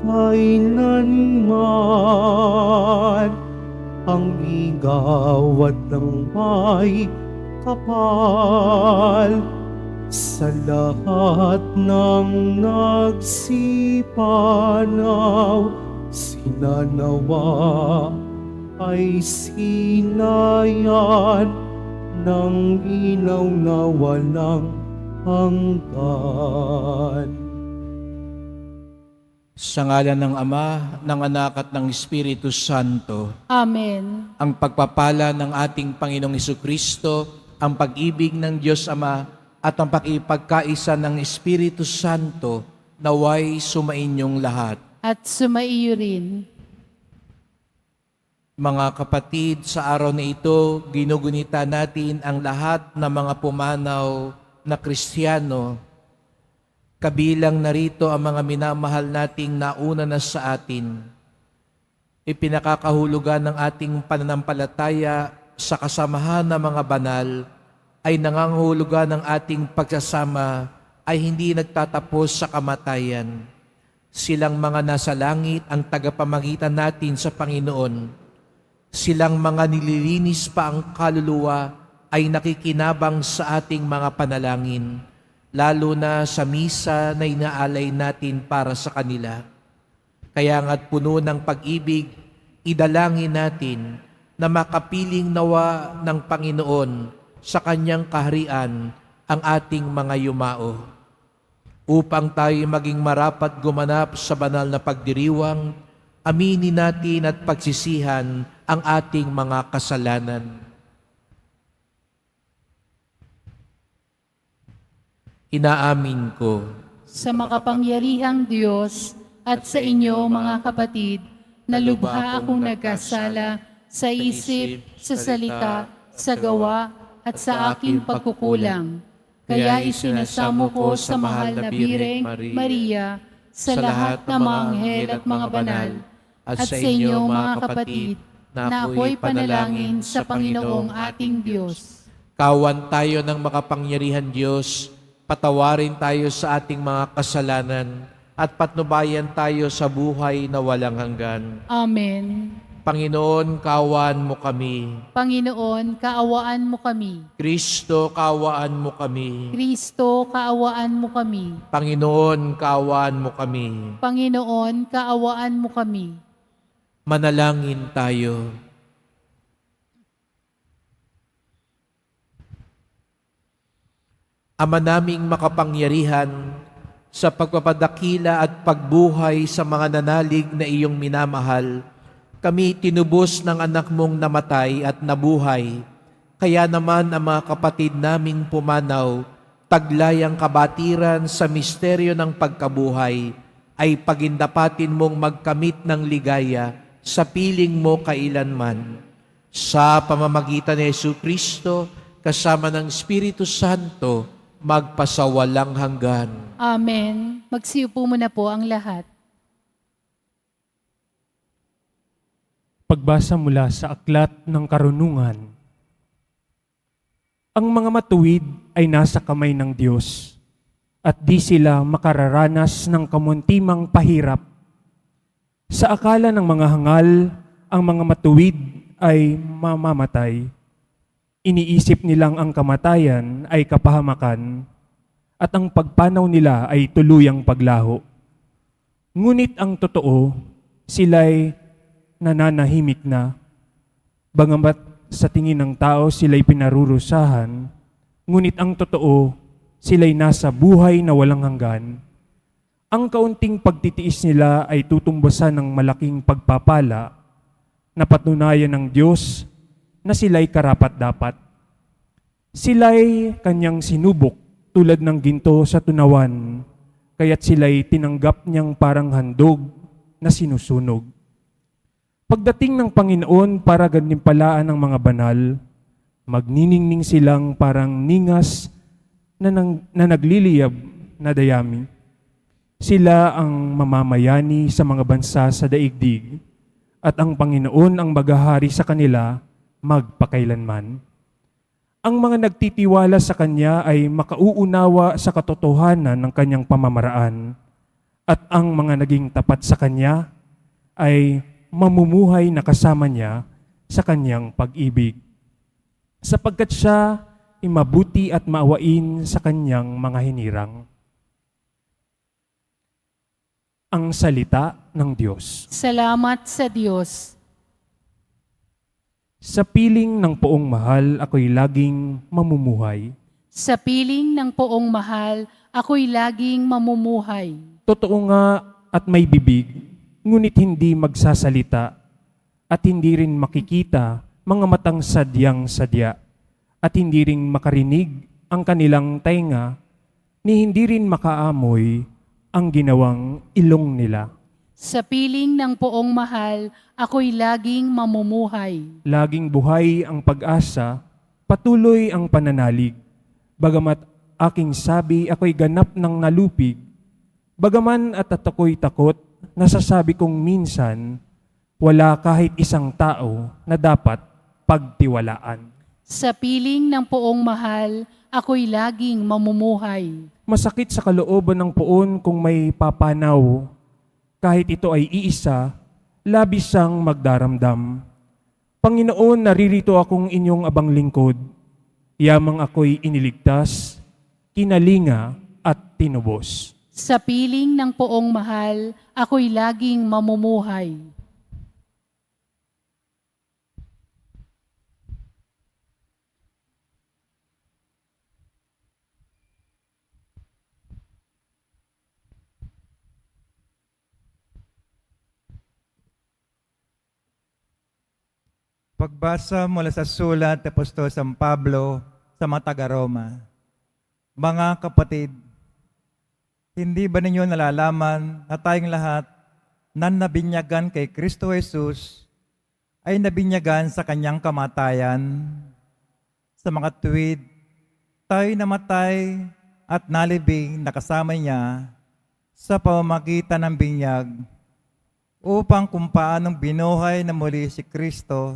kailanman. Ang igawad ng may kapal sa lahat ng nagsipanaw, sinanawa ay sinayan ng ilaw na walang hanggan. Sa ngalan ng Ama, ng Anak at ng Espiritu Santo. Amen. Ang pagpapala ng ating Panginoong Hesukristo, ang pag-ibig ng Diyos Ama, at ang pakipagkaisa ng Espiritu Santo, naway sumainyong lahat. At sumaiyo rin. Mga kapatid, sa araw na ito, ginugunita natin ang lahat ng mga pumanaw na Kristiyano. Kabilang narito ang mga minamahal nating nauna na sa atin. Ipinakakahulugan ng ating pananampalataya sa kasamahan ng mga banal ay nangangahulugan ng ating pagsasama ay hindi nagtatapos sa kamatayan. Silang mga nasa langit ang tagapamagitan natin sa Panginoon. Silang mga nililinis pa ang kaluluwa ay nakikinabang sa ating mga panalangin, lalo na sa misa na inaalay natin para sa kanila. Kaya nga't puno ng pag-ibig, idalangin natin na makapiling nawa ng Panginoon sa kanyang kaharian ang ating mga yumao. Upang tayo maging marapat gumanap sa banal na pagdiriwang, aminin natin at pagsisihan ang ating mga kasalanan. Inaamin ko Sa makapangyarihang Diyos at sa inyo mga kapatid, na lubha akong nagkasala sa isip, sa salita, sa gawa, at sa aking pagkukulang. Kaya isinasamo ko sa mahal na Birheng Maria, sa lahat ng mga anghel at mga banal, at sa inyo mga kapatid, na ako'y panalangin sa Panginoong ating Diyos. kawan tayo ng makapangyarihan Diyos, patawarin tayo sa ating mga kasalanan, at patnubayan tayo sa buhay na walang hanggan. Amen. Panginoon, kaawaan mo kami. Panginoon, kaawaan mo kami. Kristo, kaawaan mo kami. Kristo, kaawaan mo kami. Panginoon, kaawaan mo kami. Panginoon, kaawaan mo kami. Manalangin tayo. Ama naming makapangyarihan, sa pagpapadakila at pagbuhay sa mga nanalig na iyong minamahal, kami tinubos ng anak mong namatay at nabuhay. Kaya naman ang mga kapatid naming pumanaw, taglayang kabatiran sa misteryo ng pagkabuhay, ay pagindapatin mong magkamit ng ligaya sa piling mo kailanman. Sa pamamagitan ni Jesucristo, kasama ng Espiritu Santo, magpasawalang hanggan. Amen. Magsiupo muna po ang lahat. Pagbasa mula sa Aklat ng Karunungan. Ang mga matuwid ay nasa kamay ng Diyos, at di sila makararanas ng kamuntimang pahirap. Sa akala ng mga hangal, ang mga matuwid ay mamamatay. Iniisip nilang ang kamatayan ay kapahamakan, at ang pagpanaw nila ay tuluyang paglaho. Ngunit ang totoo, sila'y nananahimik na, bagamat sa tingin ng tao sila'y pinarurusahan, ngunit ang totoo, sila'y nasa buhay na walang hanggan. Ang kaunting pagtitiis nila ay tutumbasan ng malaking pagpapala na patunayan ng Diyos na sila'y karapat-dapat. Sila'y kanyang sinubok tulad ng ginto sa tunawan, kaya't sila'y tinanggap niyang parang handog na sinusunog. Pagdating ng Panginoon para gantimpalaan ng mga banal, magniningning silang parang ningas na nagliliyab na dayami. Sila ang mamamayani sa mga bansa sa daigdig, at ang Panginoon ang maghahari sa kanila magpakailanman. Ang mga nagtitiwala sa Kanya ay makauunawa sa katotohanan ng Kanyang pamamaraan, at ang mga naging tapat sa Kanya ay mamumuhay na kasama niya sa Kanyang pag-ibig. Sapagkat siya ay mabuti at maawain sa Kanyang mga hinirang. Ang salita ng Diyos. Salamat sa Diyos. Sa piling ng poong mahal, ako'y laging mamumuhay. Sa piling ng poong mahal, ako'y laging mamumuhay. Totoo nga at may bibig, ngunit hindi magsasalita at hindi rin makikita mga matang sadyang sadya at hindi rin makarinig ang kanilang tainga ni hindi rin makaamoy ang ginawang ilong nila. Sa piling ng poong mahal, ako'y laging mamumuhay. Laging buhay ang pag-asa, patuloy ang pananalig. Bagamat aking sabi ako'y ganap ng nalupig, bagaman at ako'y takot, nasasabi kong minsan, wala kahit isang tao na dapat pagtiwalaan. Sa piling ng poong mahal, ako'y laging mamumuhay. Masakit sa kalooban ng poon kung may papanaw. Kahit ito ay iisa, labis siyang magdaramdam. Panginoon, naririto akong inyong abang lingkod. Yamang ako'y iniligtas, kinalinga at tinubos. Sa piling ng poong mahal, ako'y laging mamumuhay. Pagbasa mula sa sulat ni Apostol San Pablo sa mga taga-Roma. Mga kapatid, hindi ba ninyo nalalaman na tayong lahat na nabinyagan kay Kristo Jesus ay nabinyagan sa kanyang kamatayan? Sa mga tuwid, tayo namatay at nalibing na kasama niya sa pamamagitan ng binyag upang kung paanong binuhay na muli si Kristo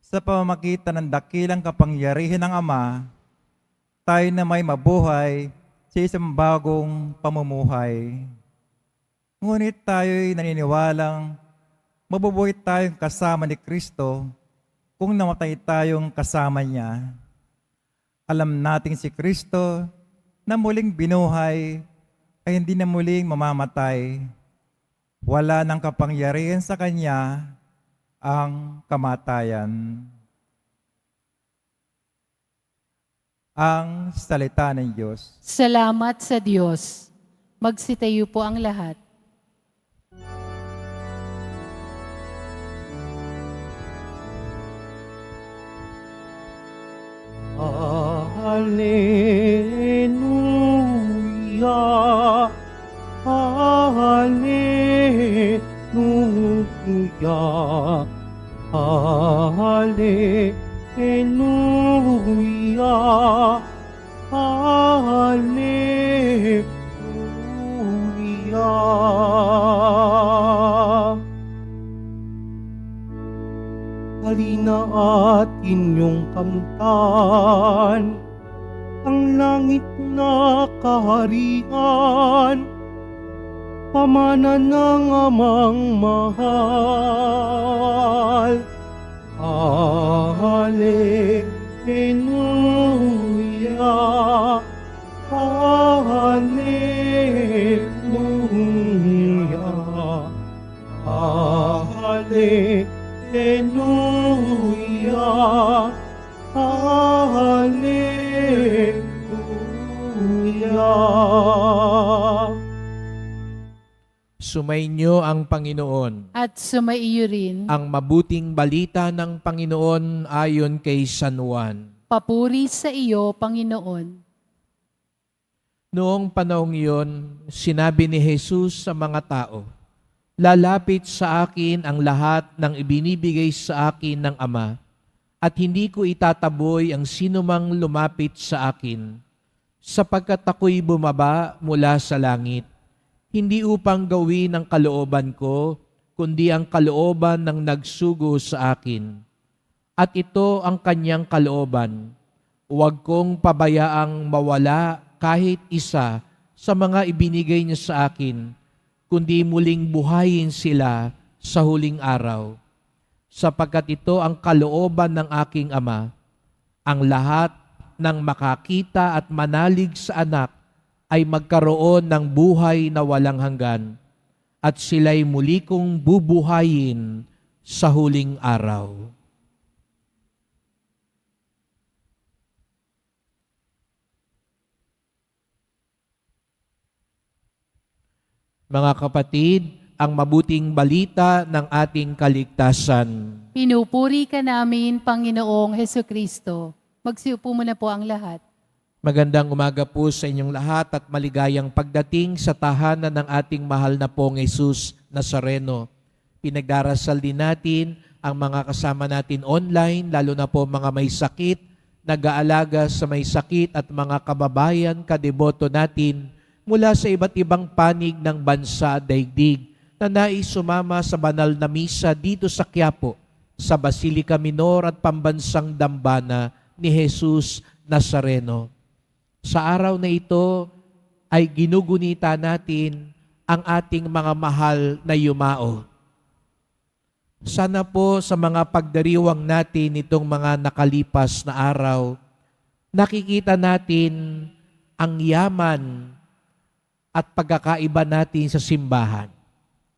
sa pamamagitan ng dakilang kapangyarihan ng Ama, tayo na may mabuhay sa isang bagong pamumuhay. Ngunit tayo'y naniniwalang mabubuhay tayong kasama ni Kristo kung namatay tayong kasama niya. Alam natin si Kristo na muling binuhay ay hindi na muling mamamatay. Wala nang kapangyarihan sa Kanya ang kamatayan. Ang salita ng Diyos. Salamat sa Diyos. Magsitayo po ang lahat. Hallelujah, Hallelujah, Hallelujah, Hallelujah. Halina at inyong kamtan ang langit na kaharian, pamana ng Amang mahal. Hallelujah, Hallelujah, Hallelujah, Hallelujah. Sumainyo ang Panginoon. At sumaiyo rin, Ang mabuting balita ng Panginoon ayon kay San Juan. papuri sa iyo, Panginoon. Noong panahong iyon, sinabi ni Jesus sa mga tao, "Lalapit sa akin ang lahat ng ibinibigay sa akin ng Ama, at hindi ko itataboy ang sinumang lumapit sa akin, sapagkat ako'y bumaba mula sa langit, hindi upang gawin ang kalooban ko, kundi ang kalooban ng nagsugo sa akin. At ito ang kanyang kalooban, huwag kong pabayaang mawala kahit isa sa mga ibinigay niya sa akin, kundi muling buhayin sila sa huling araw. Sapagkat ito ang kalooban ng aking Ama, ang lahat ng makakita at manalig sa anak ay magkaroon ng buhay na walang hanggan, at sila'y muli kong bubuhayin sa huling araw. Mga kapatid, ang mabuting balita ng ating kaligtasan. Pinupuri ka namin, Panginoong Hesukristo. Magsiupo muna po ang lahat. Magandang umaga po sa inyong lahat at maligayang pagdating sa tahanan ng ating mahal na pong Jesus Nazareno. Pinagdarasal din natin ang mga kasama natin online, lalo na po mga may sakit, nag-aalaga sa may sakit at mga kababayan, kadeboto natin mula sa iba't ibang panig ng bansa at daigdig na nais sumama sa banal na misa dito sa Quiapo, sa Basilica Minor at Pambansang Dambana ni Jesus Nazareno. Sa araw na ito ay ginugunita natin ang ating mga mahal na yumao. Sana po sa mga pagdiriwang natin itong mga nakalipas na araw, nakikita natin ang yaman at pagkakaiba natin sa simbahan.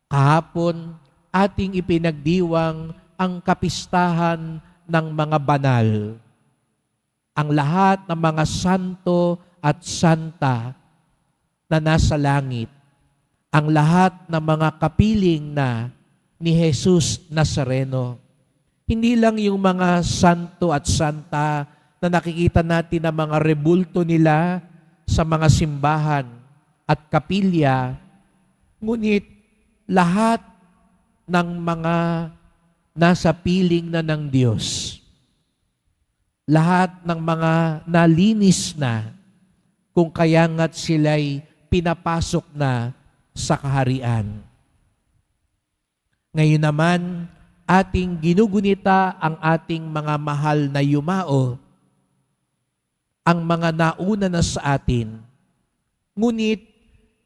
Kahapon, ating ipinagdiwang ang kapistahan ng mga banal. Ang lahat ng mga santo at santa na nasa langit. Ang lahat ng mga kapiling na ni Jesus Nazareno. Hindi lang yung mga santo at santa na nakikita natin na mga rebulto nila sa mga simbahan at kapilya, ngunit lahat ng mga nasa piling na ng Diyos. Lahat ng mga nalinis na, kung kaya nga't sila'y pinapasok na sa kaharian. Ngayon naman, ating ginugunita ang ating mga mahal na yumao, ang mga nauna na sa atin. Ngunit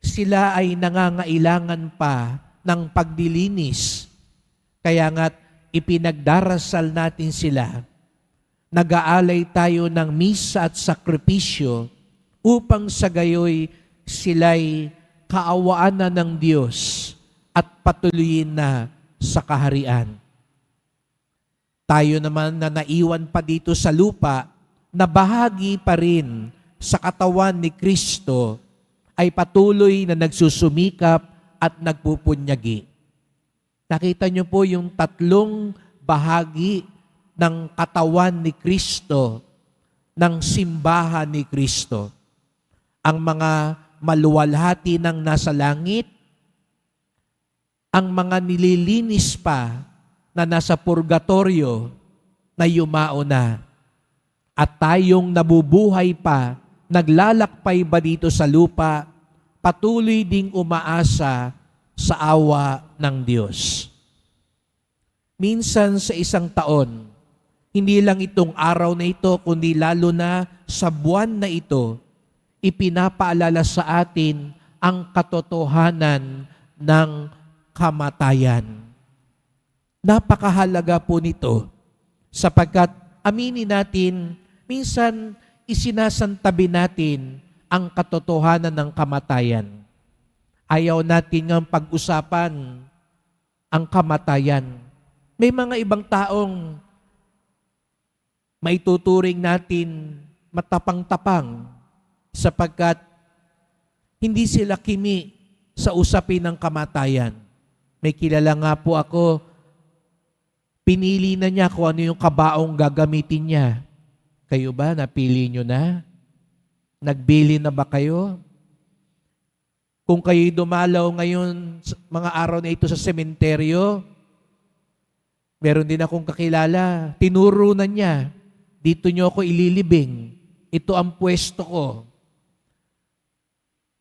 sila ay nangangailangan pa ng pagdilinis. Kaya nga't ipinagdarasal natin sila. Nag-aalay tayo ng misa at sakripisyo upang sa gayoy sila'y kaawaan na ng Diyos at patuloyin na sa kaharian. Tayo naman na naiwan pa dito sa lupa, na bahagi pa rin sa katawan ni Kristo, ay patuloy na nagsusumikap at nagpupunyagi. Nakita niyo po yung tatlong bahagi ng katawan ni Kristo, ng simbahan ni Kristo. Ang mga maluwalhati ng nasa langit, ang mga nililinis pa na nasa purgatorio na yumao na, at tayong nabubuhay pa, naglalakbay ba dito sa lupa, patuloy ding umaasa sa awa ng Diyos. Minsan sa isang taon, hindi lang itong araw na ito, kundi lalo na sa buwan na ito, ipinapaalala sa atin ang katotohanan ng kamatayan. Napakahalaga po nito sapagkat aminin natin, minsan isinasantabi natin ang katotohanan ng kamatayan. Ayaw natin ng pag-usapan ang kamatayan. May mga ibang taong maituturing natin matapang-tapang sapagkat hindi sila kimi sa usapin ng kamatayan. May kilala nga po ako, pinili na niya kung ano yung kabaong gagamitin niya. Kayo ba? Napili nyo na? Nagbili na ba kayo? Kung kayo'y dumalaw ngayon, mga araw na ito sa sementeryo, meron din akong kakilala, tinuro na niya, dito nyo ako ililibing. Ito ang pwesto ko.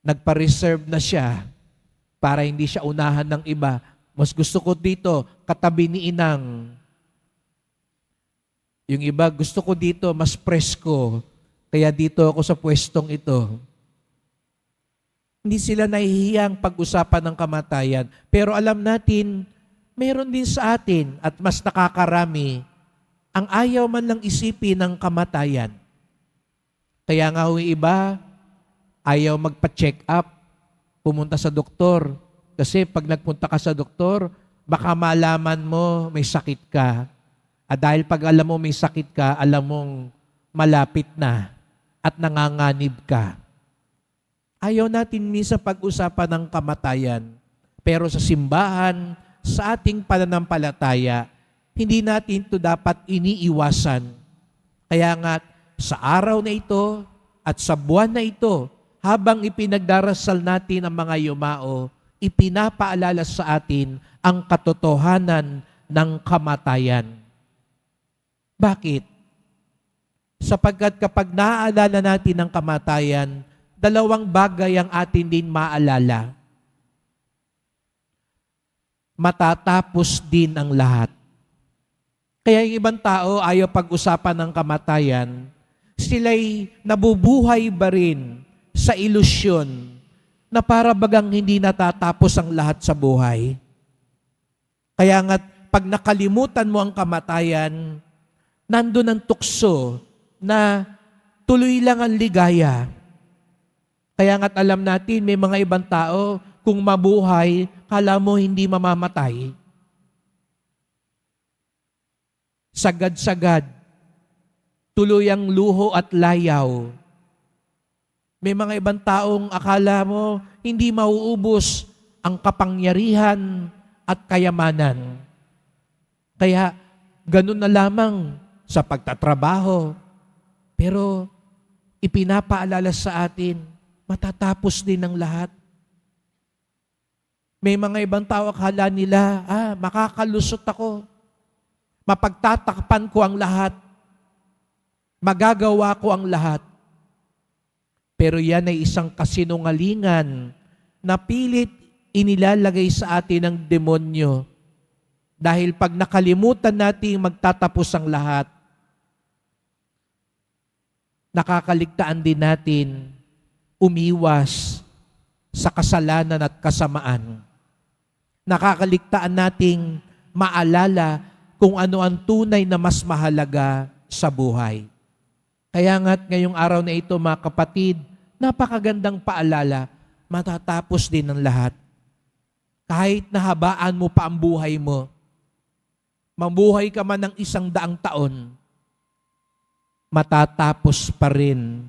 Nagpa-reserve na siya para hindi siya unahan ng iba. Mas gusto ko dito, katabi ni inang. Yung iba, gusto ko dito, mas presko. Kaya dito ako sa pwestong ito. Hindi sila nahihiyang pag-usapan ng kamatayan. Pero alam natin, meron din sa atin at mas nakakarami ang ayaw man lang isipin ng kamatayan. Kaya nga yung iba, ayaw magpa-check up, pumunta sa doktor. Kasi pag nagpunta ka sa doktor, baka malaman mo may sakit ka. At dahil pag alam mo may sakit ka, alam mong malapit na at nanganganib ka. Ayaw natin minsan pag-usapan ng kamatayan. Pero sa simbahan, sa ating pananampalataya, hindi natin ito dapat iniiwasan. Kaya nga, sa araw na ito at sa buwan na ito, habang ipinagdarasal natin ang mga yumao, ipinapaalala sa atin ang katotohanan ng kamatayan. Bakit? Sapagkat kapag naaalala natin ang kamatayan, dalawang bagay ang atin din maalala. Matatapos din ang lahat. Kaya yung ibang tao ayaw pag-usapan ng kamatayan, sila'y nabubuhay ba rin sa ilusyon na para bagang hindi natatapos ang lahat sa buhay. Kaya nga, pag nakalimutan mo ang kamatayan, nandun ang tukso na tuloy lang ang ligaya. Kaya nga't alam natin, may mga ibang tao, kung mabuhay, kala mo hindi mamamatay. Sagad-sagad, tuloy ang luho at layaw. May mga ibang taong akala mo hindi mauubos ang kapangyarihan at kayamanan. Kaya ganun na lamang sa pagtatrabaho. Pero ipinapaalala sa atin, matatapos din ang lahat. May mga ibang tao akala nila, makakalusot ako. Mapagtatakpan ko ang lahat. Magagawa ko ang lahat. Pero yan ay isang kasinungalingan na pilit inilalagay sa atin ng demonyo. Dahil pag nakalimutan natin magtatapos ang lahat, nakakaligtaan din natin umiwas sa kasalanan at kasamaan. Nakakaligtaan nating maalala kung ano ang tunay na mas mahalaga sa buhay. Kaya nga't ngayong araw na ito, mga kapatid, napakagandang paalala, matatapos din ang lahat. Kahit nahabaan mo pa ang buhay mo, mabuhay ka man ng 100 taon, matatapos pa rin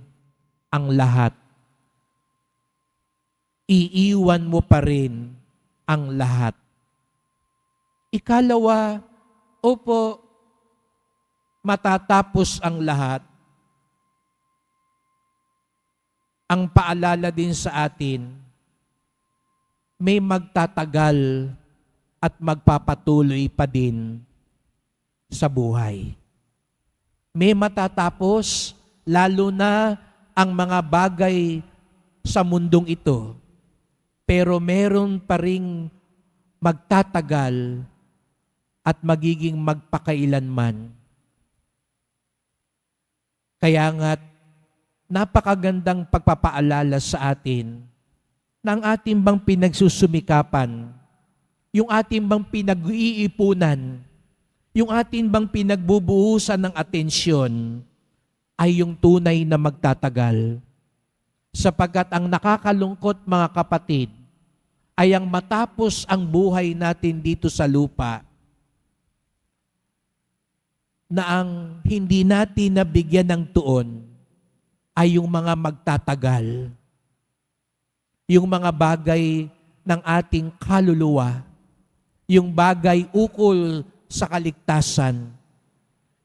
ang lahat. Iiwan mo pa rin ang lahat. Ikalawa, opo, matatapos ang lahat. Ang paalala din sa atin, may magtatagal at magpapatuloy pa din sa buhay. May matatapos, lalo na ang mga bagay sa mundong ito. Pero meron pa ring magtatagal at magiging magpakailanman. Kaya nga't napakagandang pagpapaalala sa atin na ang ating bang pinagsusumikapan, yung ating bang pinag-iipunan, yung ating bang pinagbubuhusan ng atensyon ay yung tunay na magtatagal. Sapagkat ang nakakalungkot, mga kapatid, ay ang matapos ang buhay natin dito sa lupa, na ang hindi natin nabigyan ng tuon ay yung mga magtatagal. Yung mga bagay ng ating kaluluwa, yung bagay ukol sa kaligtasan,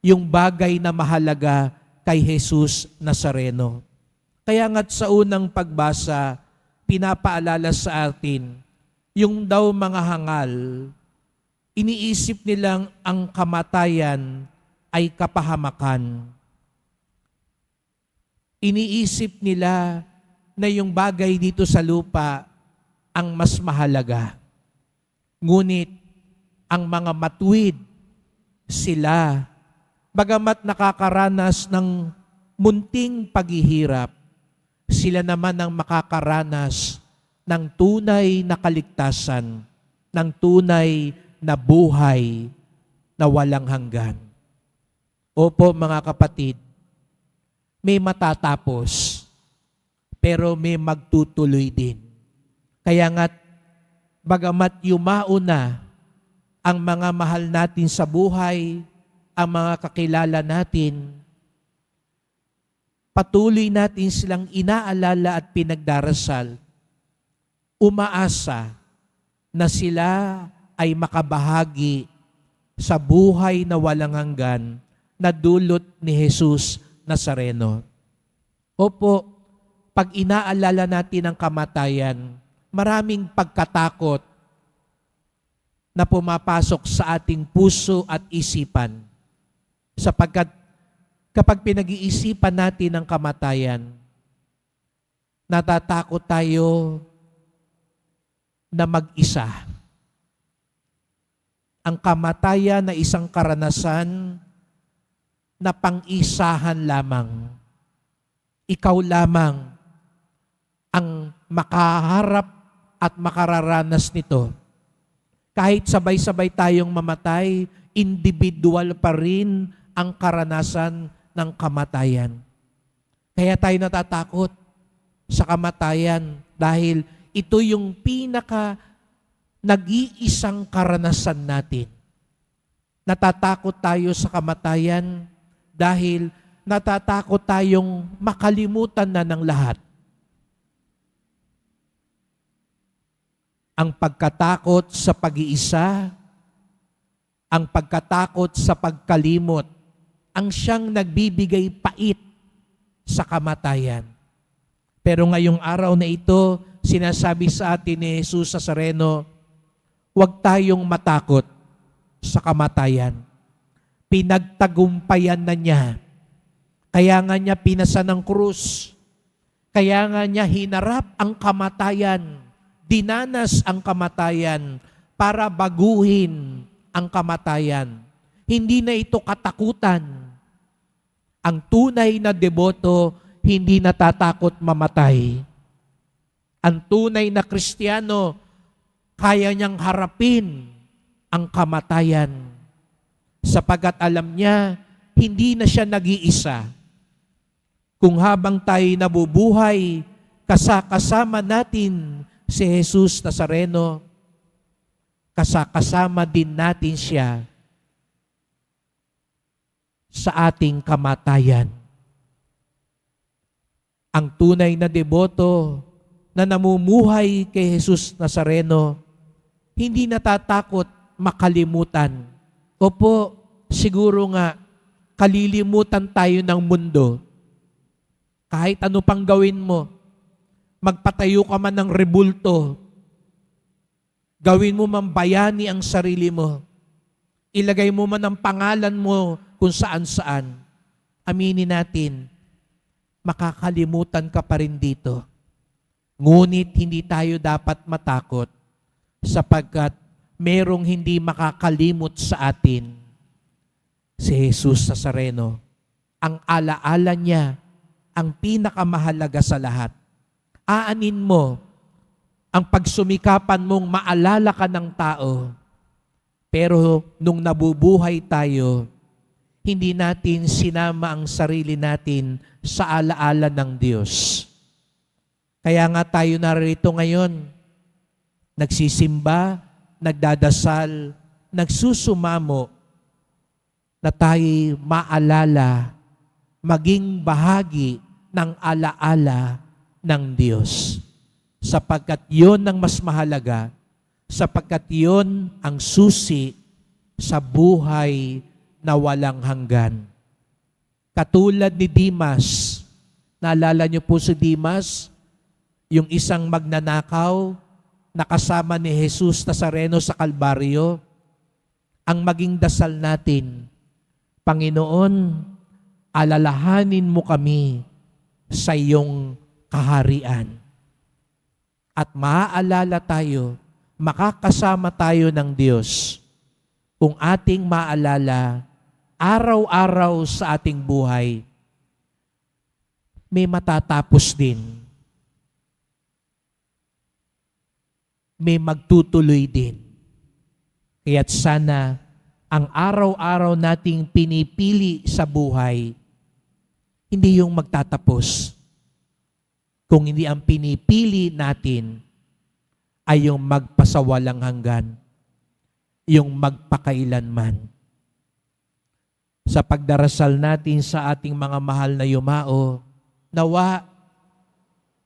yung bagay na mahalaga kay Jesus Nazareno. Kaya nga't sa unang pagbasa, pinapaalala sa atin, yung daw mga hangal, iniisip nilang ang kamatayan ay kapahamakan. Iniisip nila na yung bagay dito sa lupa ang mas mahalaga. Ngunit ang mga matuwid, sila, bagamat nakakaranas ng munting paghihirap, sila naman ang makakaranas ng tunay na kaligtasan, ng tunay na buhay na walang hanggan. Opo mga kapatid, may matatapos, pero may magtutuloy din. Kaya nga't bagamat yumao na ang mga mahal natin sa buhay, ang mga kakilala natin, patuloy natin silang inaalala at pinagdarasal, umaasa na sila ay makabahagi sa buhay na walang hanggan na dulot ni Jesus Nazareno. Opo, pag inaalala natin ang kamatayan, maraming pagkatakot na pumapasok sa ating puso at isipan. Sapagkat kapag pinag-iisipan natin ang kamatayan, natatakot tayo na mag-isa. Ang kamatayan na isang karanasan na pang-isahan lamang. Ikaw lamang ang makaharap at makararanas nito. Kahit sabay-sabay tayong mamatay, individual pa rin ang karanasan ng kamatayan. Kaya tayo natatakot sa kamatayan dahil ito yung pinaka nag-iisang karanasan natin. Natatakot tayo sa kamatayan dahil natatakot tayong makalimutan na ng lahat. Ang pagkatakot sa pag-iisa, ang pagkatakot sa pagkalimot, ang siyang nagbibigay pait sa kamatayan. Pero ngayong araw na ito, sinasabi sa atin ni Jesus Nazareno, huwag tayong matakot sa kamatayan. Pinagtagumpayan na niya. Kaya nga niya pinasa ng krus. Kaya nga niya hinarap ang kamatayan. Dinanas ang kamatayan para baguhin ang kamatayan. Hindi na ito katakutan. Ang tunay na deboto, hindi natatakot mamatay. Ang tunay na Kristiyano, kaya niyang harapin ang kamatayan. Sapagkat alam niya, hindi na siya nag-iisa. Kung habang tayo nabubuhay, kasama natin si Jesus Nazareno, kasama din natin siya sa ating kamatayan. Ang tunay na deboto na namumuhay kay Jesus Nazareno, hindi natatakot makalimutan. Opo, siguro nga, kalilimutan tayo ng mundo. Kahit ano pang gawin mo, magpatayo ka man ng rebulto, gawin mo man bayani ang sarili mo, ilagay mo man ang pangalan mo kung saan-saan, aminin natin, makakalimutan ka pa rin dito. Ngunit hindi tayo dapat matakot sapagkat merong hindi makakalimot sa atin, si Jesus Nazareno. Ang alaala niya, ang pinakamahalaga sa lahat. Aanin mo ang pagsumikapan mong maalala ka ng tao. Pero nung nabubuhay tayo, hindi natin sinama ang sarili natin sa alaala ng Diyos. Kaya nga tayo narito ngayon, nagsisimba, nagdadasal, nagsusumamo, na tayo maalala, maging bahagi ng alaala ng Diyos. Sapagkat yon ang mas mahalaga, sapagkat yon ang susi sa buhay na walang hanggan. Katulad ni Dimas, naalala niyo po si Dimas, yung isang magnanakaw na kasama ni Jesus Nazareno sa Kalbaryo. Ang maging dasal natin, Panginoon, alalahanin mo kami sa iyong kaharian. At maaalala tayo, makakasama tayo ng Diyos kung ating maalala araw-araw sa ating buhay, may matatapos din. may magtutuloy din. Kaya't sana ang araw-araw nating pinipili sa buhay, hindi yung magtatapos. Kung hindi ang pinipili natin ay yung magpasawalang hanggan, yung magpakailanman. Sa pagdarasal natin sa ating mga mahal na yumao, nawa,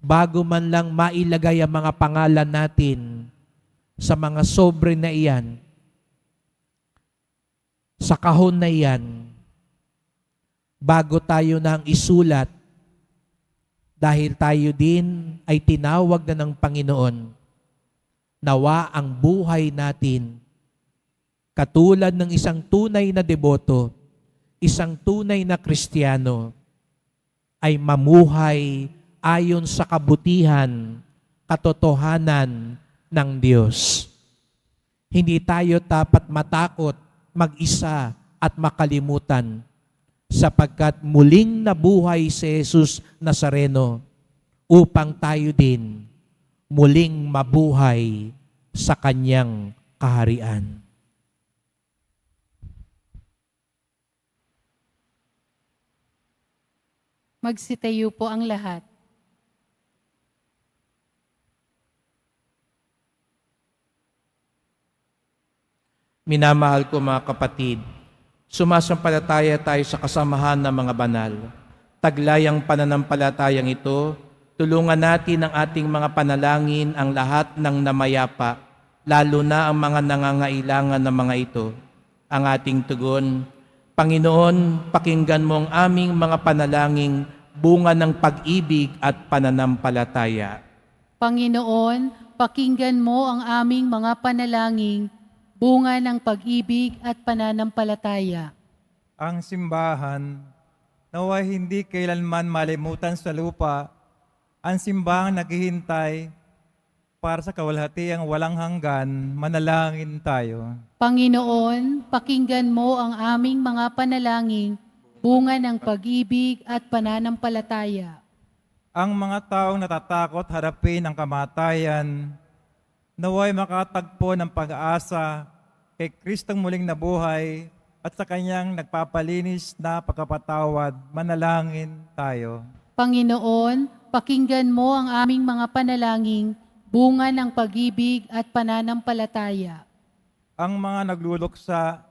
bago man lang mailagay ang mga pangalan natin sa mga sobre na iyan, sa kahon na iyan, bago tayo nang isulat, dahil tayo din ay tinawag na ng Panginoon, nawa ang buhay natin, katulad ng isang tunay na deboto, isang tunay na Kristiyano, ay mamuhay ayon sa kabutihan, katotohanan ng Diyos. Hindi tayo dapat matakot, mag-isa at makalimutan, sapagkat muling nabuhay si Jesus Nazareno upang tayo din muling mabuhay sa kanyang kaharian. Magsitayo po ang lahat. Minamahal ko mga kapatid, sumasampalataya tayo sa kasamahan ng mga banal. Taglayang pananampalatayang ito, tulungan natin ang ating mga panalangin ang lahat ng namayapa, lalo na ang mga nangangailangan ng mga ito. Ang ating tugon, Panginoon, pakinggan mo ang aming mga panalangin, bunga ng pag-ibig at pananampalataya. Panginoon, pakinggan mo ang aming mga panalangin, bunga ng pag-ibig at pananampalataya. Ang simbahan, naway hindi kailanman malimutan sa lupa, ang simbahang naghihintay para sa kawalhatiang walang hanggan, manalangin tayo. Panginoon, pakinggan mo ang aming mga panalangin, bunga ng pag-ibig at pananampalataya. Ang mga taong natatakot harapin ang kamatayan, naway makatagpo ng pag-asa kay Kristong muling nabuhay at sa kanyang nagpapalinis na pagkapatawad, manalangin tayo. Panginoon, pakinggan mo ang aming mga panalangin, bunga ng pag-ibig at pananampalataya. Ang mga nagluluksa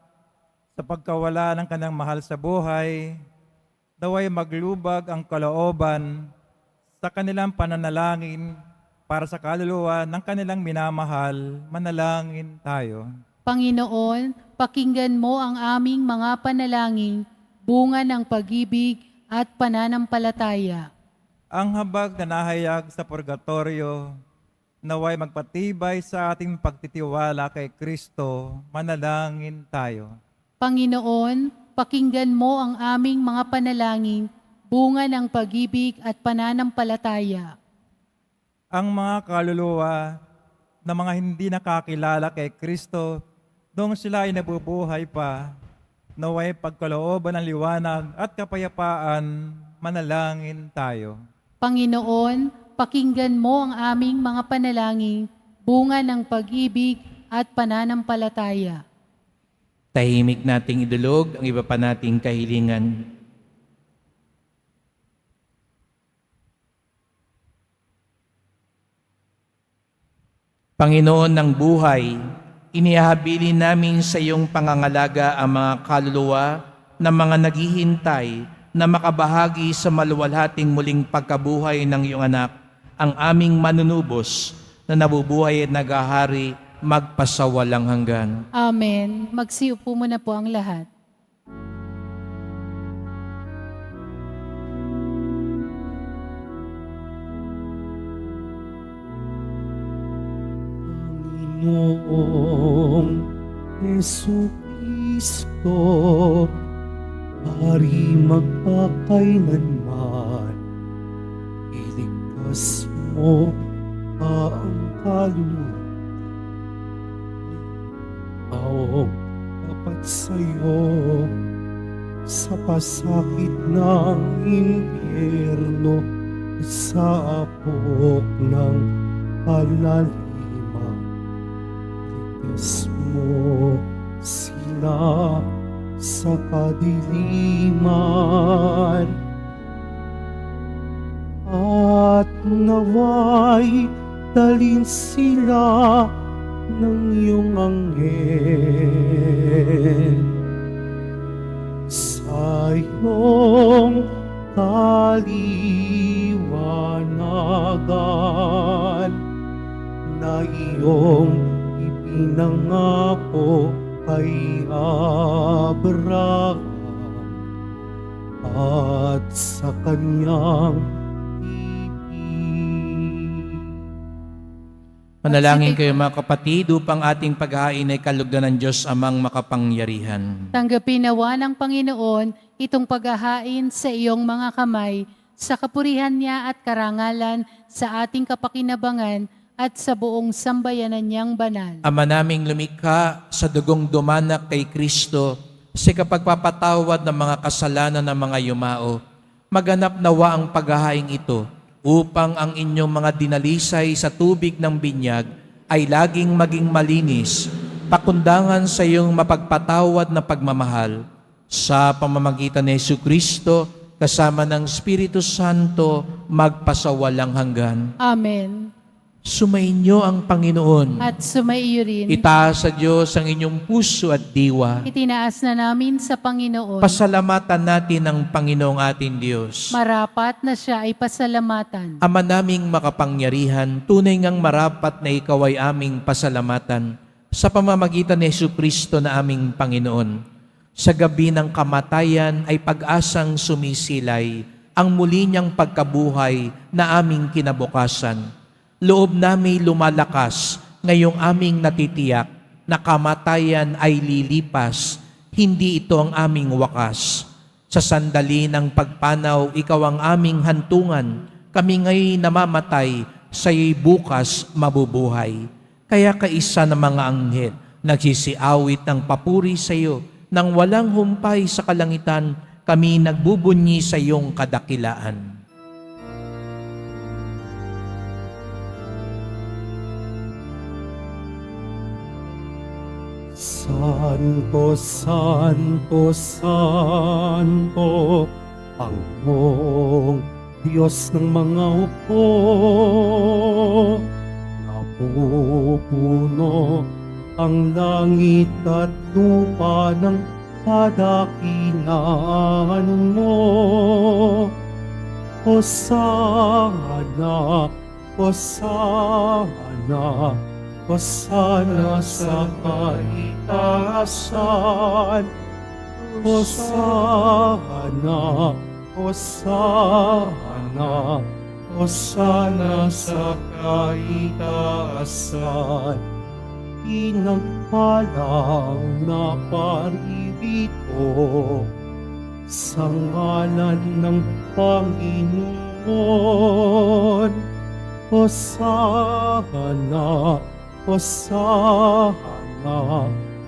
sa pagkawala ng kanyang mahal sa buhay, naway maglubag ang kalooban sa kanilang pananalangin para sa kaluluwa ng kanilang minamahal, manalangin tayo. Panginoon, pakinggan mo ang aming mga panalangin, bunga ng pag-ibig at pananampalataya. Ang habag na nahayag sa purgatorio, naway magpatibay sa ating pagtitiwala kay Kristo, manalangin tayo. Panginoon, pakinggan mo ang aming mga panalangin, bunga ng pag-ibig at pananampalataya. Ang mga kaluluwa na mga hindi nakakilala kay Kristo, noong sila ay nabubuhay pa, naway pagkalooban ng liwanag at kapayapaan, manalangin tayo. Panginoon, pakinggan mo ang aming mga panalangin, bunga ng pag-ibig at pananampalataya. Tahimik nating idulog ang iba pa nating kahilingan. Panginoon ng buhay, inihabilin namin sa iyong pangangalaga ang mga kaluluwa na mga naghihintay na makabahagi sa maluwalhating muling pagkabuhay ng iyong anak, ang aming manunubos na nabubuhay at naghahari magpasawalang hanggan. Amen. Magsiupo muna po ang lahat. Panginoong Jesucristo, Hari magpakailanman, iligtas mo ang kaluluwa. Taong tapat sa'yo sa pasakit ng impyerno, sa apok ng kalaliman. Alis mo sila sa kadiliman at naway dalin sila ng iyong anghel sa iyong kaliwanagan na iyong ipinangako kay Abraham at sa kanyang Manalangin kayo mga kapatid upang ating paghahain ay kalugdan ng Diyos amang makapangyarihan. Tanggapin nawa ng Panginoon itong paghahain sa iyong mga kamay, sa kapurihan niya at karangalan, sa ating kapakinabangan at sa buong sambayanan niyang banal. Ama naming lumikha sa dugong dumanak kay Kristo, sa kapagpapatawad ng mga kasalanan ng mga yumao, maganap nawa ang paghahain ito, upang ang inyong mga dinalisay sa tubig ng binyag ay laging maging malinis, pakundangan sa iyong mapagpatawad na pagmamahal, sa pamamagitan ni Jesucristo, kasama ng Espiritu Santo, magpasawalang hanggan. Amen. Sumainyo ang Panginoon. At sumaiyo rin. Itaas sa Diyos ang inyong puso at diwa. Itinaas na namin sa Panginoon. Pasalamatan natin ang Panginoong ating Diyos. Marapat na siya ay pasalamatan. Ama naming makapangyarihan, tunay ngang marapat na ikaw ay aming pasalamatan sa pamamagitan ni Jesucristo na aming Panginoon. Sa gabi ng kamatayan ay pag-asang sumisilay ang muli niyang pagkabuhay na aming kinabukasan. Loob namin lumalakas ngayong aming natitiyak na kamatayan ay lilipas, hindi ito ang aming wakas. Sa sandali ng pagpanaw, ikaw ang aming hantungan. Kami ngayon namamatay, sa'yo'y bukas mabubuhay. Kaya kaisa ng mga anghel, nagsisiawit ng papuri sa iyo, nang walang humpay sa kalangitan, kami nagbubunyi sa iyong kadakilaan. Santo, Santo, Santo, Panginoong Diyos ng mga upo, napupuno ang langit at lupa ng kadakilaan mo. Hosana, Hosana, Hosana sa kaitaasan. Hosana, Hosana, Hosana sa kaitaasan. Pinagpalang na paririto sa ngalan ng Panginoon. Hosana, Hosana,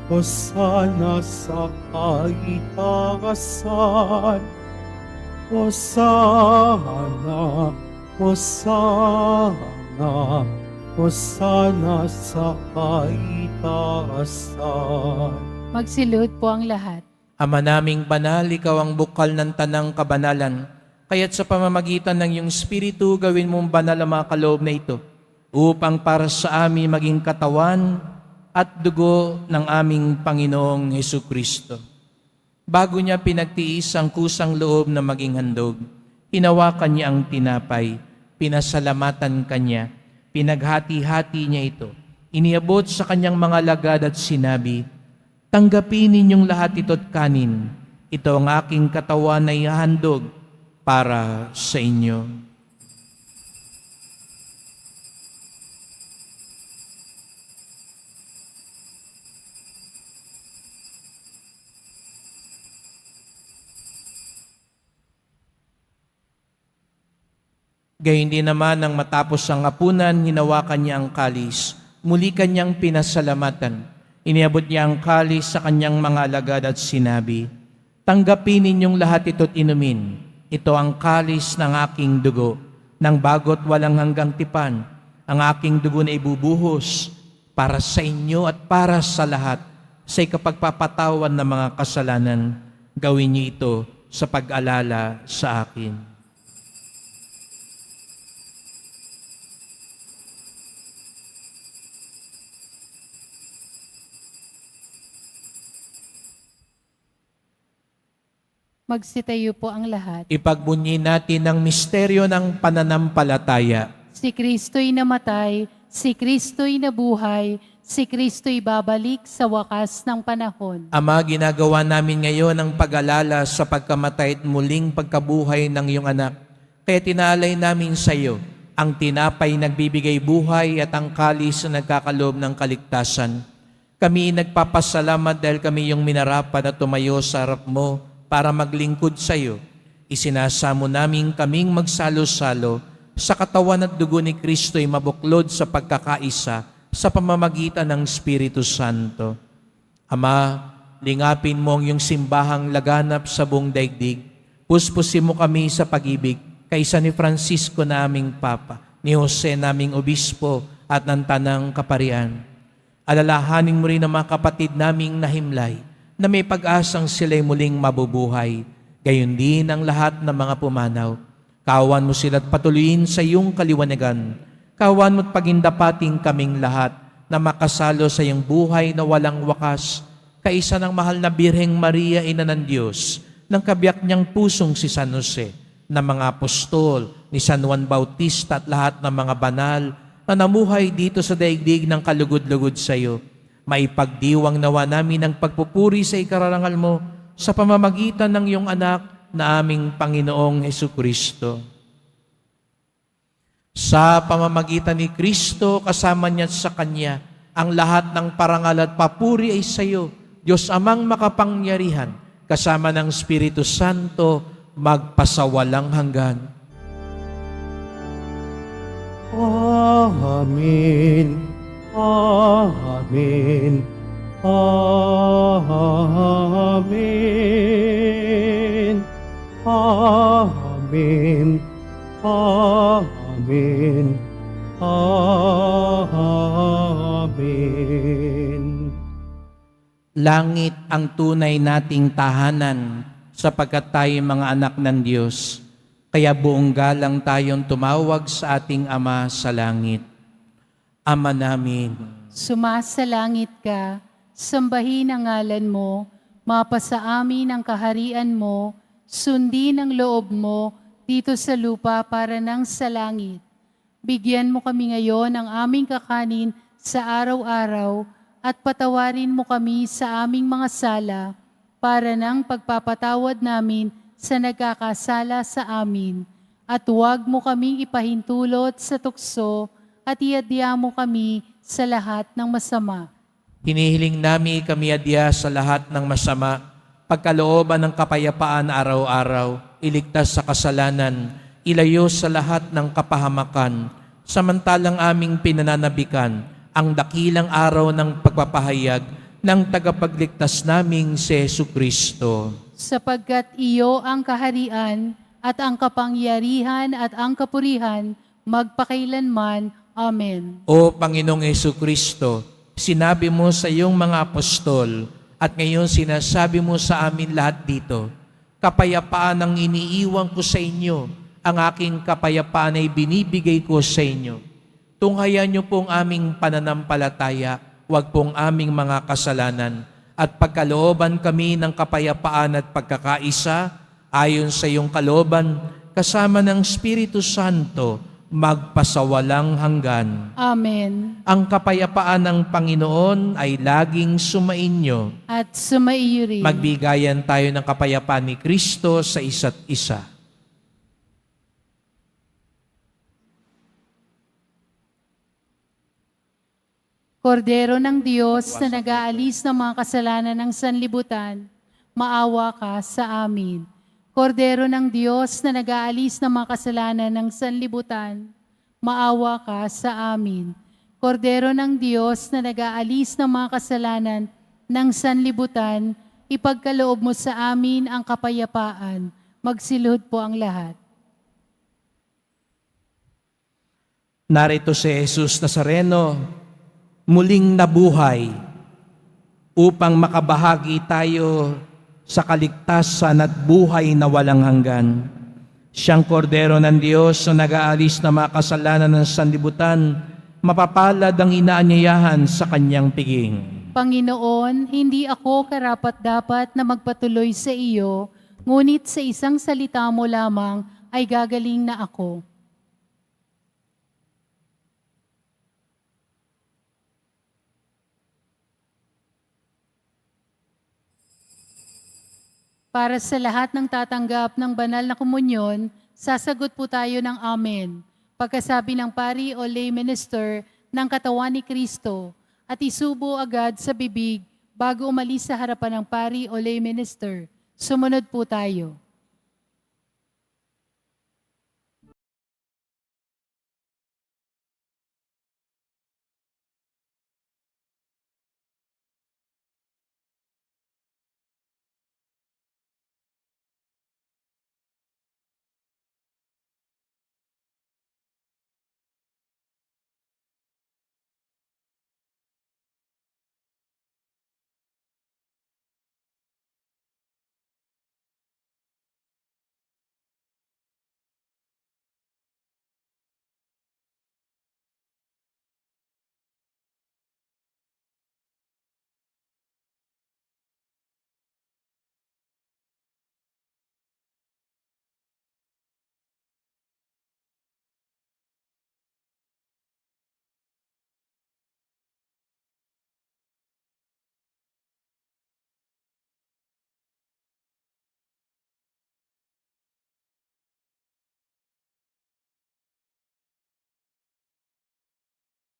Hosana sa kaitaasan. Hosana, Hosana, Hosana sa kaitaasan. Magsilod po ang lahat. Ama naming banal, ikaw ang bukal ng tanang kabanalan. Kaya't sa pamamagitan ng iyong Espiritu, gawin mong banal ang mga kaloob na ito, upang para sa amin maging katawan at dugo ng aming Panginoong Hesukristo. Bago niya pinagtiis ang kusang loob na maging handog, hinawakan niya ang tinapay, pinasalamatan kanya, pinaghati-hati niya ito, iniabot sa kanyang mga lagad at sinabi, "Tanggapin ninyong lahat ito't kanin, ito ang aking katawan na ihahandog para sa inyo." Gayun din naman nang matapos ang hapunan, hinawakan niya ang kalis. Muli kanyang pinasalamatan. Iniabot niya ang kalis sa kanyang mga alagad at sinabi, "Tanggapin ninyong lahat ito't inumin. Ito ang kalis ng aking dugo, ng bago't walang hanggang tipan. Ang aking dugo na ibubuhos para sa inyo at para sa lahat, sa ikapagpapatawan ng mga kasalanan. Gawin niyo ito sa pag-alala sa akin. Magsitayo po ang lahat. Ipagbunyi natin ang misteryo ng pananampalataya. Si Kristo'y namatay, si Kristo'y nabuhay, si Kristo'y babalik sa wakas ng panahon. Ama, ginagawa namin ngayon ang pag-alala sa pagkamatay at muling pagkabuhay ng iyong anak. Kaya tinalay namin sa iyo ang tinapay nagbibigay buhay at ang kalis na nagkakaloob ng kaligtasan. Kami nagpapasalamat dahil kami yung minarapat at tumayo sa harap mo para maglingkod sa iyo. Isinasamo namin kaming magsalo-salo sa katawan at dugo ni Kristo'y mabuklod sa pagkakaisa sa pamamagitan ng Espiritu Santo. Ama, lingapin mo ang iyong simbahang laganap sa buong daigdig. Puspusin mo kami sa pag-ibig kaysa ni Francisco na aming Papa, ni Jose naming Obispo at ng Tanang Kaparian. Alalahanin mo rin ang mga kapatid naming nahimlay na may pag-asang sila'y muling mabubuhay. Gayon din ang lahat ng mga pumanaw. Kawan mo sila at patuloyin sa iyong kaliwanagan. Kawan mo at pagindapating kaming lahat na makasalo sa iyong buhay na walang wakas, kaisa ng mahal na Birheng Maria, Ina ng Diyos, ng kabiyak niyang pusong si San Jose, ng mga apostol, ni San Juan Bautista at lahat ng mga banal na namuhay dito sa daigdig ng kalugod-lugod sa iyo. Maipagdiwang nawa namin ang pagpupuri sa ikararangal mo sa pamamagitan ng iyong anak na aming Panginoong Hesukristo. Sa pamamagitan ni Kristo, kasama niya at sa Kanya, ang lahat ng parangal at papuri ay sa iyo, Diyos Amang makapangyarihan, kasama ng Espiritu Santo, magpasawalang hanggan. Amen. Amen. Amen. Amen. Amen. Amen. Langit ang tunay nating tahanan sapagkat tayo mga anak ng Diyos. Kaya buong galang tayong tumawag sa ating Ama sa langit. Ama namin, Sumasalangit ka, sambahin ang ngalan mo, mapasa amin ang kaharian mo, sundin ang loob mo dito sa lupa para nang sa langit. Bigyan mo kami ngayon ng aming kakanin sa araw-araw at patawarin mo kami sa aming mga sala para nang pagpapatawad namin sa nagkakasala sa amin. At huwag mo kaming ipahintulot sa tukso at iadya mo kami sa lahat ng masama. hinihiling namin kami adya sa lahat ng masama, pagkalooban ng kapayapaan araw-araw, iligtas sa kasalanan, ilayo sa lahat ng kapahamakan, samantalang aming pinananabikan ang dakilang araw ng pagpapahayag ng tagapagligtas naming si Jesucristo. Sapagkat iyo ang kaharian at ang kapangyarihan at ang kapurihan magpakailanman. Amen. O Panginoong Jesucristo, sinabi mo sa iyong mga apostol at ngayon sinasabi mo sa amin lahat dito, kapayapaan ang iniiwan ko sa inyo, ang aking kapayapaan ay binibigay ko sa inyo. Tunghayan niyo pong aming pananampalataya, huwag pong aming mga kasalanan, at pagkalooban kami ng kapayapaan at pagkakaisa, ayon sa iyong kalooban, kasama ng Espiritu Santo, magpasawalang hanggan. Amen. Ang kapayapaan ng Panginoon ay laging sumainyo. At sumaiyo rin. Magbigayan tayo ng kapayapaan ni Kristo sa isa't isa. Kordero ng Diyos na nag-aalis ng mga kasalanan ng sanlibutan, maawa ka sa amin. Kordero ng Diyos na nag-aalis ng mga kasalanan ng sanlibutan, maawa ka sa amin. Kordero ng Diyos na nag-aalis ng mga kasalanan ng sanlibutan, ipagkaloob mo sa amin ang kapayapaan. Magsilhod po ang lahat. Narito si Jesus Nazareno, muling nabuhay upang makabahagi tayo sa kaligtasan at buhay na walang hanggan. Siyang kordero ng Diyos na nag-aalis na mga kasalanan ng sanlibutan, mapapalad ang inaanyayahan sa kanyang piging. Panginoon, hindi ako karapat-dapat na magpatuloy sa iyo, ngunit sa isang salita mo lamang ay gagaling na ako. Para sa lahat ng tatanggap ng banal na komunyon, sasagot po tayo ng Amen. Pagkasabi ng pari o lay minister ng katawan ni Kristo at isubo agad sa bibig bago umalis sa harapan ng pari o lay minister. Sumunod po tayo.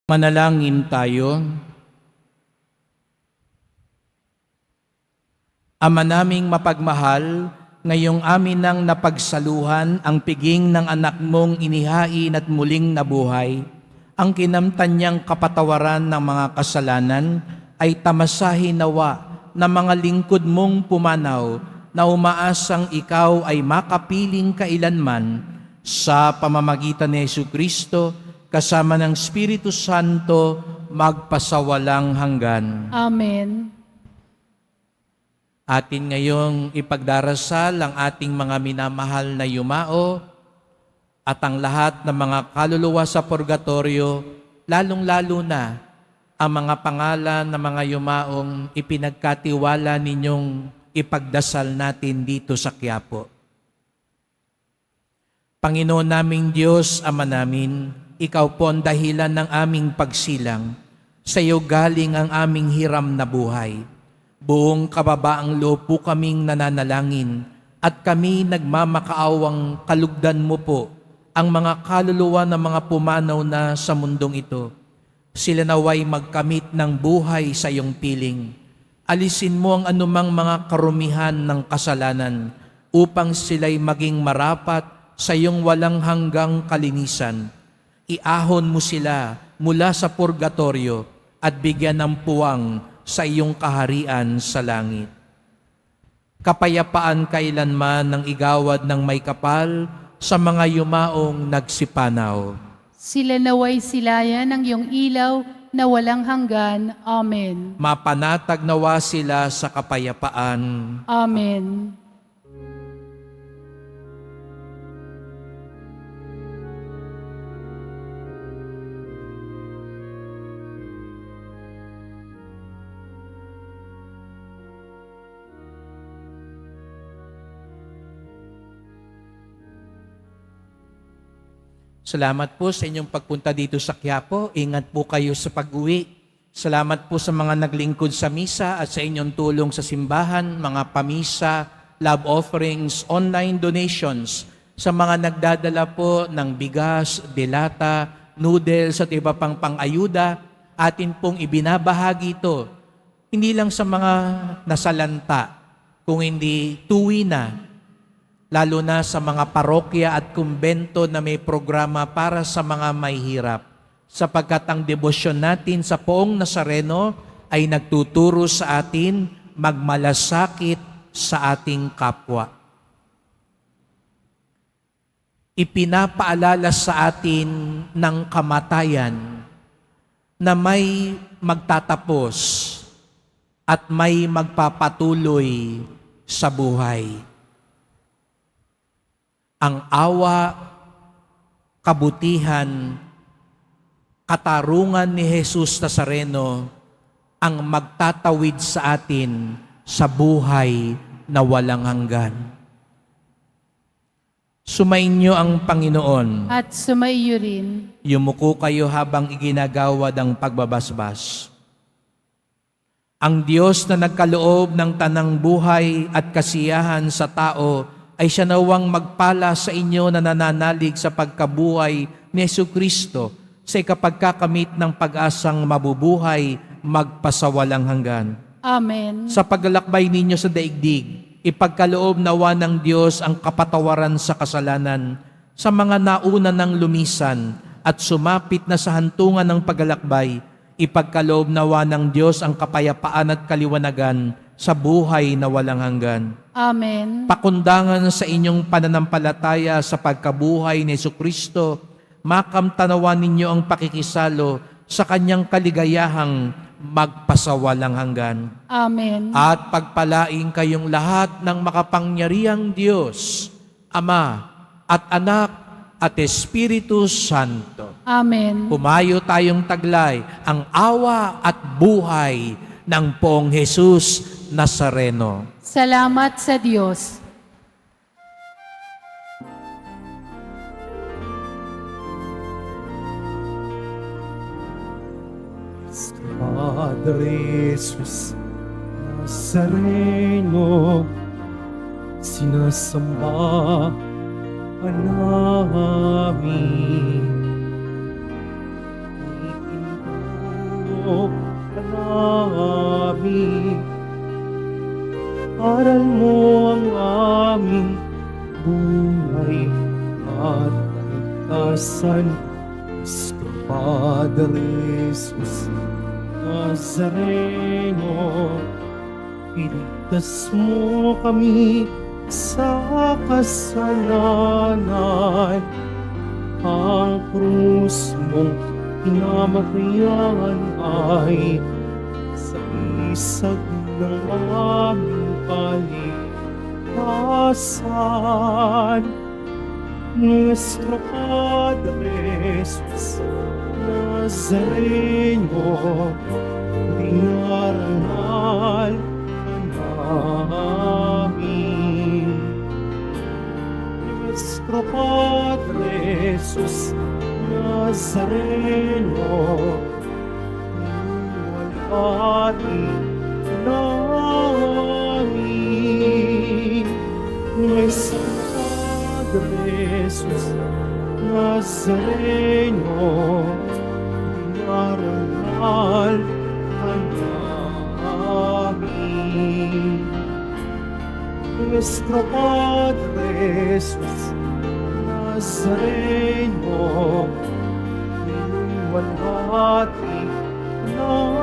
Manalangin tayo. Ama naming mapagmahal, ngayong amin nang napagsaluhan ang piging ng anak mong inihain at muling nabuhay, ang kinamtan niyang kapatawaran ng mga kasalanan ay tamasahin nawa ng mga lingkod mong pumanaw na umaasang ikaw ay makapiling kailanman sa pamamagitan ni Jesucristo kasama ng Espiritu Santo magpasawalang hanggan. Amen. Atin ngayong ipagdarasal ang ating mga minamahal na yumao at ang lahat ng mga kaluluwa sa purgatorio, lalong-lalo na ang mga pangalan ng mga yumaong ipinagkatiwala ninyong ipagdasal natin dito sa Quiapo. Panginoon naming Diyos, Ama namin, Ikaw po ang dahilan ng aming pagsilang. Sa iyo galing ang aming hiram na buhay. Buong kababaang loob po kaming nananalangin at kami nagmamakaawang kalugdan mo po ang mga kaluluwa ng mga pumanaw na sa mundong ito. Sila naway magkamit ng buhay sa iyong piling. Alisin mo ang anumang mga karumihan ng kasalanan upang sila'y maging marapat sa iyong walang hanggang kalinisan. Iahon mo sila mula sa purgatorio at bigyan ng puwang sa iyong kaharian sa langit. Kapayapaan kailanman ng igawad ng may kapal sa mga yumaong nagsipanaw. Sila naway silayan ng iyong ilaw na walang hanggan. Amen. Mapanatag nawa sila sa kapayapaan. Amen. Salamat po sa inyong pagpunta dito sa Quiapo. Ingat po kayo sa pag-uwi. Salamat po sa mga naglingkod sa misa at sa inyong tulong sa simbahan, mga pamisa, love offerings, online donations, sa mga nagdadala po ng bigas, delata, noodles at iba pang pang-ayuda, atin pong ibinabahagi ito. Hindi lang sa mga nasalanta, kung hindi tuwi na, lalo na sa mga parokya at kumbento na may programa para sa mga may hirap, sapagkat ang debosyon natin sa Poong Nazareno ay nagtuturo sa atin magmalasakit sa ating kapwa. Ipinapaalala sa atin ng kamatayan na may magtatapos at may magpapatuloy sa buhay. Ang awa, kabutihan, katarungan ni Jesus Nazareno ang magtatawid sa atin sa buhay na walang hanggan. Sumainyo ang Panginoon. At sumaiyo rin. Yumuko kayo habang iginagawad ang pagbabasbas. Ang Diyos na nagkaloob ng tanang buhay at kasiyahan sa tao ay siya nawang magpala sa inyo na nananalig sa pagkabuhay ni Jesucristo sa ikapagkakamit ng pag-asang mabubuhay magpasawalang hanggan. Amen. Sa paglalakbay ninyo sa daigdig, ipagkaloob nawa ng Diyos ang kapatawaran sa kasalanan sa mga nauna ng lumisan at sumapit na sa hantungan ng paglalakbay. Ipagkaloob nawa ng Diyos ang kapayapaan at kaliwanagan sa buhay na walang hanggan. Amen. Pakundangan sa inyong pananampalataya sa pagkabuhay ni Jesucristo, makamtanawan ninyo ang pakikisalo sa kanyang kaligayahang magpasawalang hanggan. Amen. At pagpalaing kayong lahat ng makapangyarihang Diyos, Ama at Anak at Espiritu Santo. Amen. Pumayo tayong taglay ang awa at buhay ng Poong Jesus Nazareno. Salamat sa Diyos. Padre Jesus Nazareno, sinasamba ka namin. Itinuro ka namin. Aral mo ang aming buhay at kaligtasan. Cristo Padre Jesus Nazareno, iligtas mo kami sa kasalanan. Ang krus mong pinamatayan ay sa isag ng aming kaligtasan. Nuestro Padre Jesus Nazareno, dinarangal ka namin. Nuestro Padre Jesus Nazareno, niwalhati namin. Nuestro Padre Jesus Nazareno, dinarangal ka namin. Nuestro Padre Jesus Nazareno, niwalhati namin.